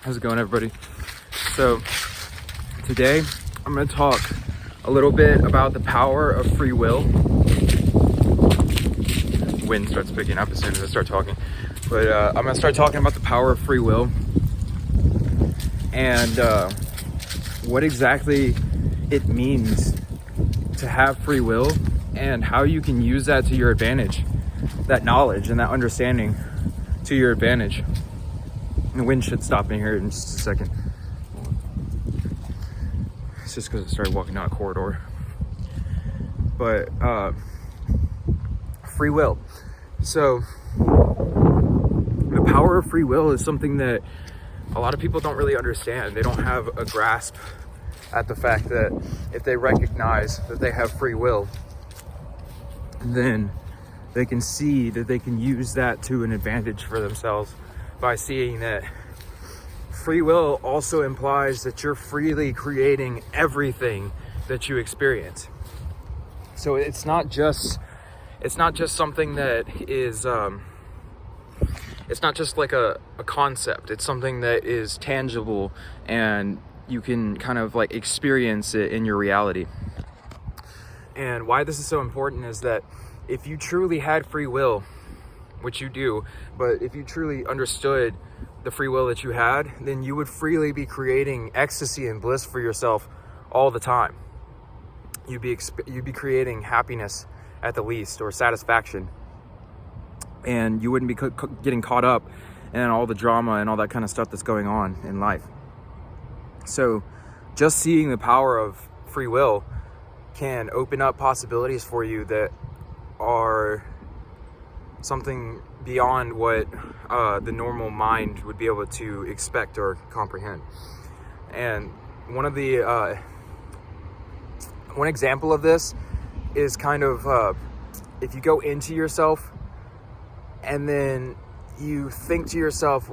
How's it going, everybody? So today I'm going to talk a little bit about the power of free will. Wind starts picking up as soon as I start talking, but I'm going to start talking about the power of free will and what exactly it means to have free will and how you can use that to your advantage, that knowledge and that understanding to your advantage. The wind should stop in here in just a second. It's just because I started walking down a corridor. But free will. So the power of free will is something that a lot of people don't really understand. They don't have a grasp at the fact that if they recognize that they have free will, then they can see that they can use that to an advantage for themselves by seeing that free will also implies that you're freely creating everything that you experience. So it's not just something that is it's not just like a concept. It's something that is tangible and you can kind of like experience it in your reality. And why this is so important is that if you truly had free will, which you do, but if you truly understood the free will that you had, then you would freely be creating ecstasy and bliss for yourself all the time. You'd be creating happiness at the least, or satisfaction, and you wouldn't be getting caught up in all the drama and all that kind of stuff that's going on in life. So just seeing the power of free will can open up possibilities for you that are something beyond what the normal mind would be able to expect or comprehend. And one example of this is kind of if you go into yourself and then you think to yourself,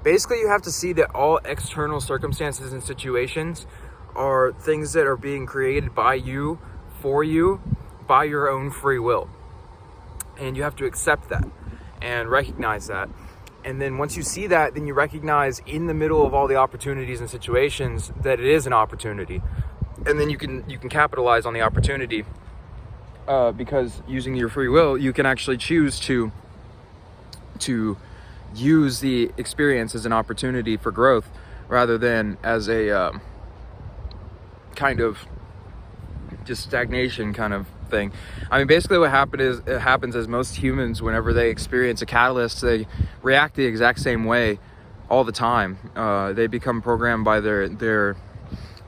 basically you have to see that all external circumstances and situations are things that are being created by you, for you, by your own free will. And you have to accept that and recognize that. And then once you see that, then you recognize in the middle of all the opportunities and situations that it is an opportunity. And then you can capitalize on the opportunity because using your free will, you can actually choose to use the experience as an opportunity for growth rather than as a kind of just stagnation kind of thing. I mean, basically what happens is most humans, whenever they experience a catalyst, they react the exact same way all the time. They become programmed by their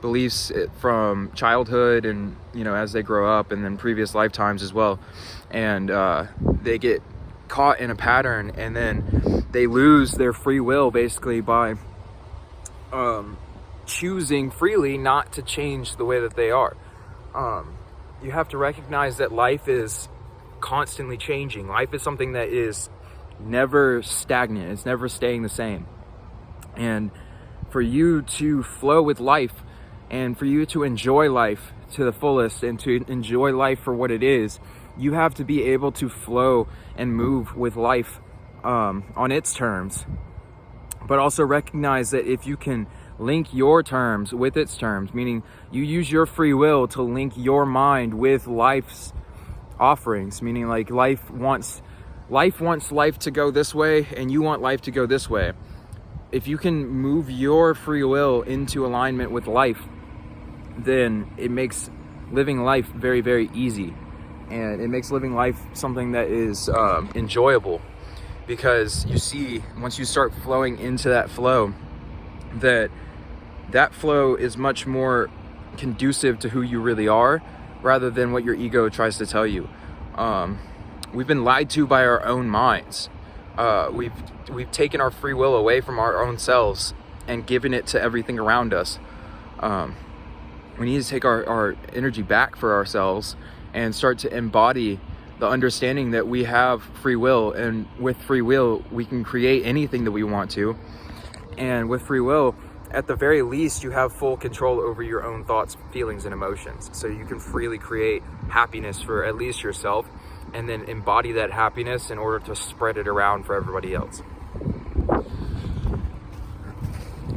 beliefs from childhood and, as they grow up, and then previous lifetimes as well. And they get caught in a pattern, and then they lose their free will basically by choosing freely not to change the way that they are. You have to recognize that life is constantly changing. Life is something that is never stagnant. It's never staying the same. And for you to flow with life and for you to enjoy life to the fullest and to enjoy life for what it is, you have to be able to flow and move with life on its terms. But also recognize that if you can link your terms with its terms, meaning you use your free will to link your mind with life's offerings, meaning like life wants life to go this way and you want life to go this way. If you can move your free will into alignment with life, then it makes living life very, very easy, and it makes living life something that is enjoyable, because you see, once you start flowing into that flow, that flow is much more conducive to who you really are rather than what your ego tries to tell you. We've been lied to by our own minds. We've taken our free will away from our own selves and given it to everything around us. We need to take our energy back for ourselves and start to embody the understanding that we have free will, and with free will we can create anything that we want to. And with free will, at the very least, you have full control over your own thoughts, feelings, and emotions. So you can freely create happiness for at least yourself, and then embody that happiness in order to spread it around for everybody else.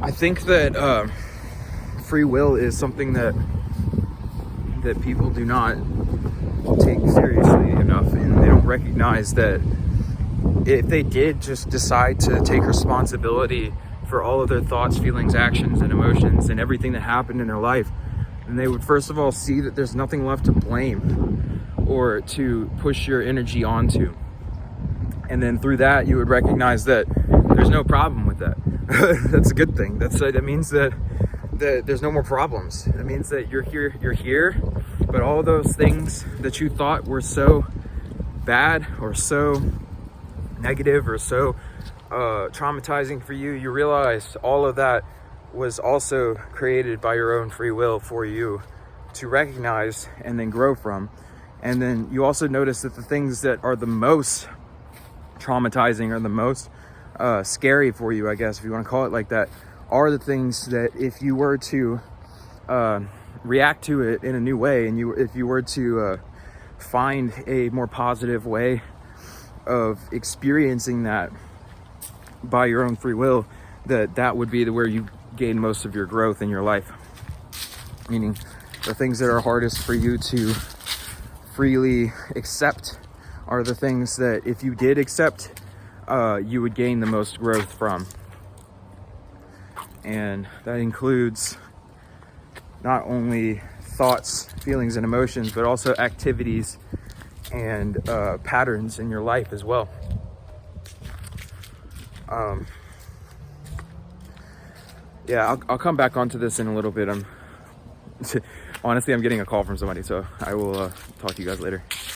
I think that free will is something that people do not take seriously enough, and they don't recognize that if they did just decide to take responsibility for all of their thoughts, feelings, actions, and emotions and everything that happened in their life, then they would first of all see that there's nothing left to blame or to push your energy onto. And then through that, you would recognize that there's no problem with that. That's a good thing. That means that there's no more problems. That means that you're here, but all those things that you thought were so bad or so negative or so traumatizing for you, you realize all of that was also created by your own free will for you to recognize and then grow from. And then you also notice that the things that are the most traumatizing or the most scary for you, I guess, if you want to call it like that, are the things that if you were to react to it in a new way, and if you were to find a more positive way of experiencing that by your own free will, that would be where you gain most of your growth in your life. Meaning the things that are hardest for you to freely accept are the things that if you did accept, you would gain the most growth from. And that includes not only thoughts, feelings, and emotions, but also activities and patterns in your life as well. Yeah, I'll come back onto this in a little bit. Honestly, I'm getting a call from somebody, so I will talk to you guys later.